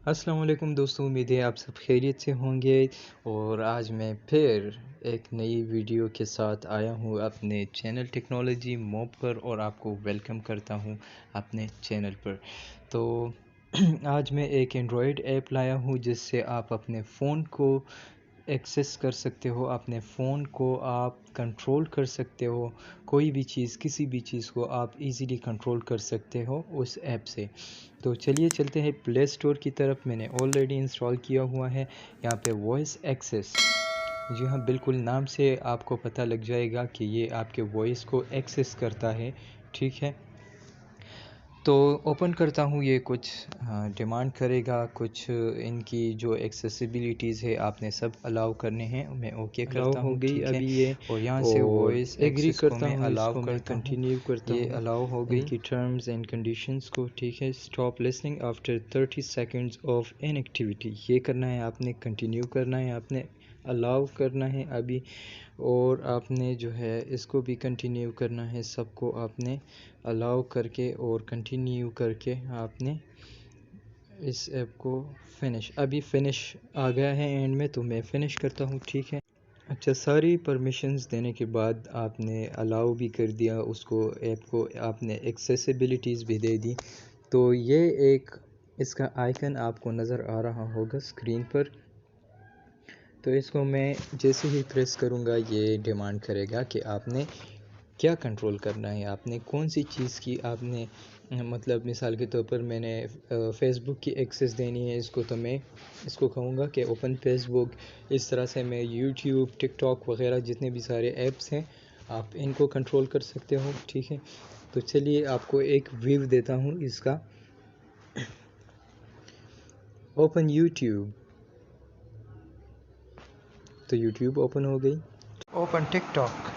अस्सलाम वालेकुम दोस्तों, उम्मीद है आप सब खैरियत से होंगे। और आज मैं फिर एक नई वीडियो के साथ आया हूँ अपने चैनल टेक्नोलॉजी मॉब पर और आपको वेलकम करता हूँ अपने चैनल पर। तो आज मैं एक एंड्रॉयड ऐप लाया हूँ जिससे आप अपने फ़ोन को एक्सेस कर सकते हो, अपने फ़ोन को आप कंट्रोल कर सकते हो। कोई भी चीज़, किसी भी चीज़ को आप इजीली कंट्रोल कर सकते हो उस ऐप से। तो चलिए चलते हैं प्ले स्टोर की तरफ। मैंने ऑलरेडी इंस्टॉल किया हुआ है। यहाँ पे वॉइस एक्सेस, जी हाँ, बिल्कुल नाम से आपको पता लग जाएगा कि ये आपके वॉइस को एक्सेस करता है। ठीक है, तो ओपन करता हूँ। ये कुछ डिमांड करेगा, कुछ इनकी जो एक्सेसिबिलिटीज़ है आपने सब अलाउ करने हैं। मैं ओके अलाउ करता हो हूँ, गई ठीक है। अभी ये। और यहाँ से और वॉइस एग्री एक्सेस को करता मैं हूँ, अलाउ इसको मैं करता हूँ। कंटिन्यू करता ये हूँ अलाउ हो गई इनकी टर्म्स एंड कंडीशंस को। ठीक है, stop listening after 30 seconds of inactivity, ये करना है आपने, कंटिन्यू करना है आपने, अलाउ करना है अभी। और आपने जो है इसको भी कंटिन्यू करना है, सबको आपने अलाउ करके और कंटिन्यू करके आपने इस ऐप को फिनिश। अभी फिनिश आ गया है एंड में, तो मैं फिनिश करता हूँ, ठीक है। अच्छा, सारी परमिशंस देने के बाद आपने अलाउ भी कर दिया उसको, ऐप को आपने एक्सेसिबिलिटीज़ भी दे दी। तो ये एक इसका आइकन आपको नज़र आ रहा होगा स्क्रीन पर। तो इसको मैं जैसे ही प्रेस करूँगा ये डिमांड करेगा कि आपने क्या कंट्रोल करना है, आपने कौन सी चीज़ की आपने मतलब मिसाल के तौर पर मैंने फ़ेसबुक की एक्सेस देनी है इसको, तो मैं इसको कहूँगा कि ओपन फेसबुक। इस तरह से मैं यूट्यूब, टिकटॉक वगैरह जितने भी सारे ऐप्स हैं आप इनको कंट्रोल कर सकते हो, ठीक है। तो चलिए आपको एक व्यू देता हूँ इसका। ओपन यूट्यूब, तो यूट्यूब ओपन हो गई। Open TikTok,